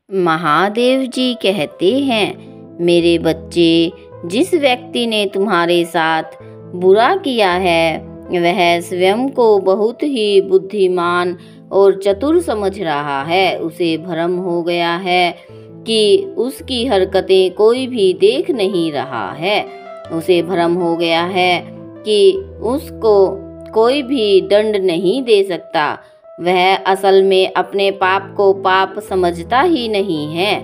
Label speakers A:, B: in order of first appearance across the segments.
A: महादेव जी कहते हैं, मेरे बच्चे, जिस व्यक्ति ने तुम्हारे साथ बुरा किया है वह स्वयं को बहुत ही बुद्धिमान और चतुर समझ रहा है। उसे भ्रम हो गया है कि उसकी हरकतें कोई भी देख नहीं रहा है। उसे भ्रम हो गया है कि उसको कोई भी दंड नहीं दे सकता। वह असल में अपने पाप को पाप समझता ही नहीं है।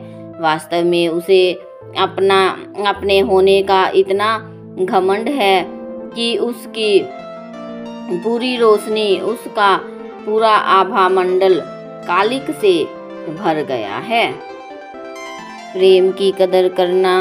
A: वास्तव में उसे अपने होने का इतना घमंड है कि उसकी पूरी रोशनी, उसका पूरा आभा मंडल कालिक से भर गया है। प्रेम की कदर करना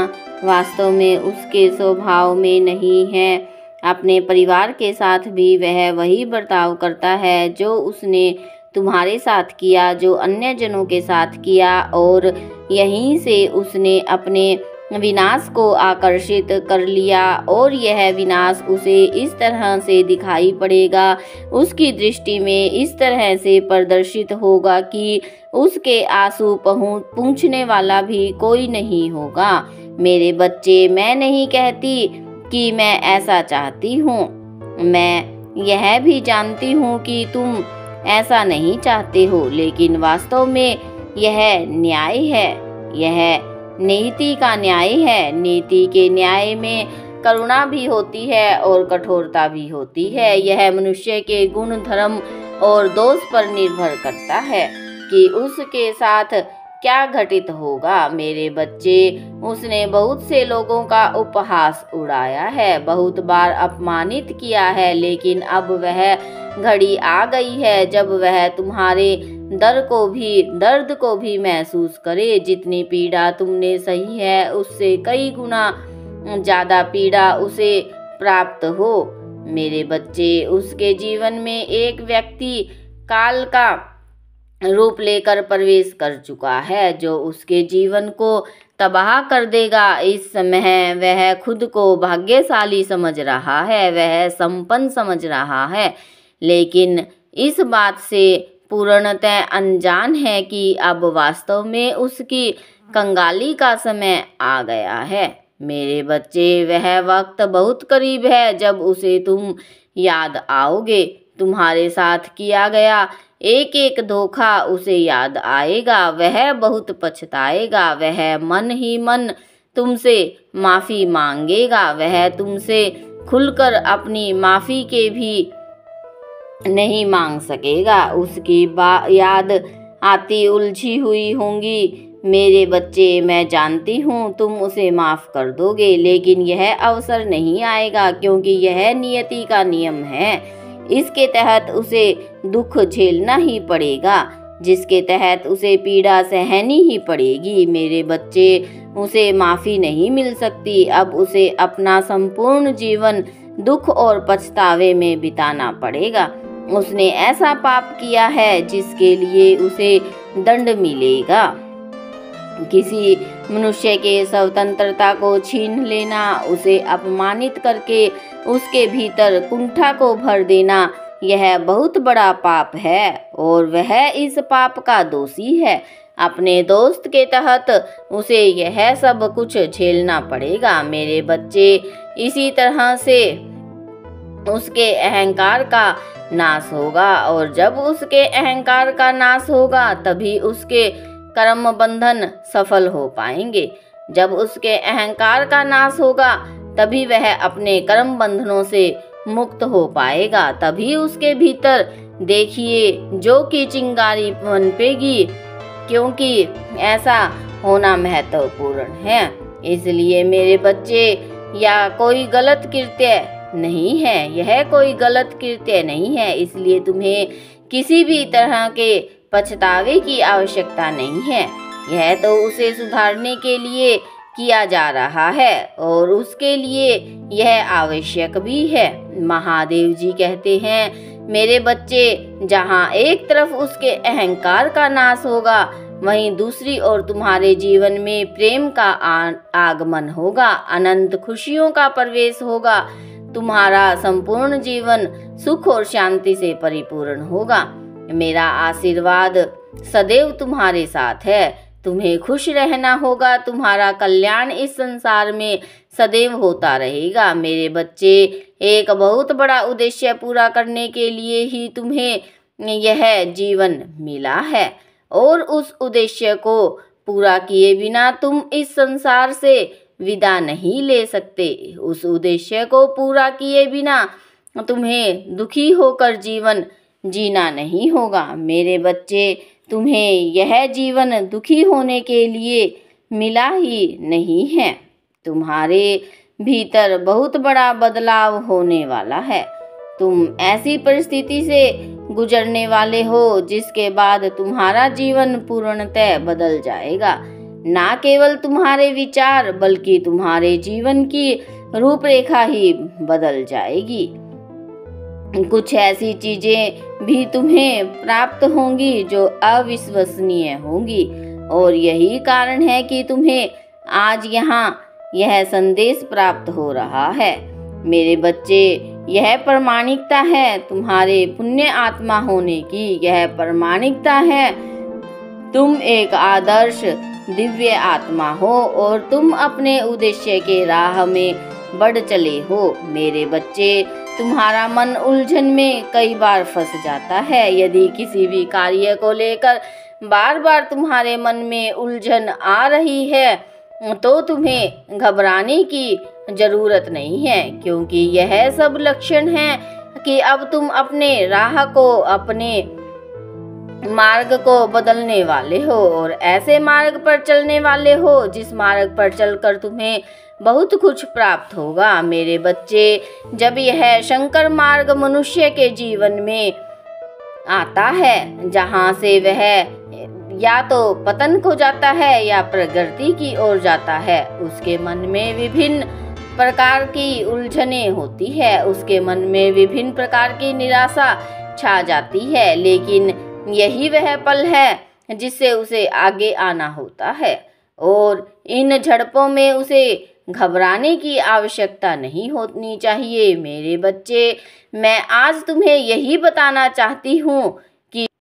A: वास्तव में उसके स्वभाव में नहीं है। अपने परिवार के साथ भी वह वही बर्ताव करता है जो उसने तुम्हारे साथ किया, जो अन्य जनों के साथ किया, और यहीं से उसने अपने विनाश को आकर्षित कर लिया। और यह विनाश उसे इस तरह से दिखाई पड़ेगा, उसकी दृष्टि में इस तरह से प्रदर्शित होगा कि उसके आंसू पूंछने वाला भी कोई नहीं होगा। मेरे बच्चे, मैं नहीं कहती कि मैं ऐसा चाहती हूँ। मैं यह भी जानती हूँ कि तुम ऐसा नहीं चाहते हो, लेकिन वास्तव में यह न्याय है, यह नीति का न्याय है। नीति के न्याय में करुणा भी होती है और कठोरता भी होती है। यह मनुष्य के गुण, धर्म और दोष पर निर्भर करता है कि उसके साथ क्या घटित होगा। मेरे बच्चे, उसने बहुत से लोगों का उपहास उड़ाया है, बहुत बार अपमानित किया है, लेकिन अब वह घड़ी आ गई है जब वह तुम्हारे दर्द को भी महसूस करे। जितनी पीड़ा तुमने सही है उससे कई गुना ज्यादा पीड़ा उसे प्राप्त हो। मेरे बच्चे, उसके जीवन में एक व्यक्ति काल का रूप लेकर प्रवेश कर चुका है जो उसके जीवन को तबाह कर देगा। इस समय वह खुद को भाग्यशाली समझ रहा है, वह संपन्न समझ रहा है, लेकिन इस बात से पूर्णतः अनजान है कि अब वास्तव में उसकी कंगाली का समय आ गया है। मेरे बच्चे, वह वक्त बहुत करीब है जब उसे तुम याद आओगे। तुम्हारे साथ किया गया एक एक धोखा उसे याद आएगा, वह बहुत पछताएगा। वह मन ही मन तुमसे माफ़ी मांगेगा। वह तुमसे खुलकर अपनी माफ़ी के भी नहीं मांग सकेगा। उसकी याद आती उलझी हुई होंगी। मेरे बच्चे, मैं जानती हूँ तुम उसे माफ़ कर दोगे, लेकिन यह अवसर नहीं आएगा क्योंकि यह नियति का नियम है। इसके तहत उसे दुख झेलना ही पड़ेगा, जिसके तहत उसे पीड़ा सहनी ही पड़ेगी। मेरे बच्चे, उसे माफ़ी नहीं मिल सकती। अब उसे अपना संपूर्ण जीवन दुख और पछतावे में बिताना पड़ेगा। उसने ऐसा पाप किया है जिसके लिए उसे दंड मिलेगा। किसी मनुष्य के स्वतंत्रता को छीन लेना, उसे अपमानित करके उसके भीतर कुंठा को भर देना, यह बहुत बड़ा पाप है और वह इस पाप का दोषी है। अपने दोस्त के तहत उसे यह सब कुछ झेलना पड़ेगा। मेरे बच्चे, इसी तरह से उसके अहंकार का नाश होगा, और जब उसके अहंकार का नाश होगा तभी उसके कर्म बंधन सफल हो पाएंगे। जब उसके अहंकार का नाश होगा तभी वह अपने कर्म बंधनों से मुक्त हो पाएगा। तभी उसके भीतर देखिए जो कि चिंगारी पनपेगी, क्योंकि ऐसा होना महत्वपूर्ण है। इसलिए मेरे बच्चे, या कोई गलत कृत्य नहीं है, यह कोई गलत कृत्य नहीं है, इसलिए तुम्हें किसी भी तरह के पछतावे की आवश्यकता नहीं है। यह तो उसे सुधारने के लिए किया जा रहा है और उसके लिए यह आवश्यक भी है। महादेव जी कहते हैं, मेरे बच्चे, जहाँ एक तरफ उसके अहंकार का नाश होगा, वहीं दूसरी ओर तुम्हारे जीवन में प्रेम का आगमन होगा, अनंत खुशियों का प्रवेश होगा। तुम्हारा संपूर्ण जीवन सुख और शांति से परिपूर्ण होगा। मेरा आशीर्वाद सदैव तुम्हारे साथ है। तुम्हें खुश रहना होगा। तुम्हारा कल्याण इस संसार में सदैव होता रहेगा। मेरे बच्चे, एक बहुत बड़ा उद्देश्य पूरा करने के लिए ही तुम्हें यह जीवन मिला है और उस उद्देश्य को पूरा किए बिना तुम इस संसार से विदा नहीं ले सकते। उस उद्देश्य को पूरा किए बिना तुम्हें दुखी होकर जीवन जीना नहीं होगा। मेरे बच्चे, तुम्हें यह जीवन दुखी होने के लिए मिला ही नहीं है। तुम्हारे भीतर बहुत बड़ा बदलाव होने वाला है। तुम ऐसी परिस्थिति से गुजरने वाले हो जिसके बाद तुम्हारा जीवन पूर्णतः बदल जाएगा। ना केवल तुम्हारे विचार बल्कि तुम्हारे जीवन की रूपरेखा ही बदल जाएगी। कुछ ऐसी चीजें भी तुम्हें प्राप्त होंगी जो अविश्वसनीय होंगी और यही कारण है कि तुम्हें आज यहाँ यह संदेश प्राप्त हो रहा है। मेरे बच्चे, यह प्रामाणिकता है तुम्हारे पुण्य आत्मा होने की। यह प्रामाणिकता है तुम एक आदर्श दिव्य आत्मा हो और तुम अपने उद्देश्य के राह में बढ़ चले हो। मेरे बच्चे, तुम्हारा मन उलझन में कई बार फंस जाता है। यदि किसी भी कार्य को लेकर बार बार तुम्हारे मन में उलझन आ रही है तो तुम्हें घबराने की जरूरत नहीं है, क्योंकि यह सब लक्षण है कि अब तुम अपने राह को, अपने मार्ग को बदलने वाले हो और ऐसे मार्ग पर चलने वाले हो जिस मार्ग पर चलकर तुम्हें बहुत कुछ प्राप्त होगा। मेरे बच्चे, जब यह शंकर मार्ग मनुष्य के जीवन में आता है, जहाँ से वह या तो पतन को जाता है या प्रगति की ओर जाता है, उसके मन में विभिन्न प्रकार की उलझनें होती है। उसके मन में विभिन्न प्रकार की निराशा छा जाती है, लेकिन यही वह पल है जिससे उसे आगे आना होता है और इन झड़पों में उसे घबराने की आवश्यकता नहीं होनी चाहिए। मेरे बच्चे, मैं आज तुम्हें यही बताना चाहती हूँ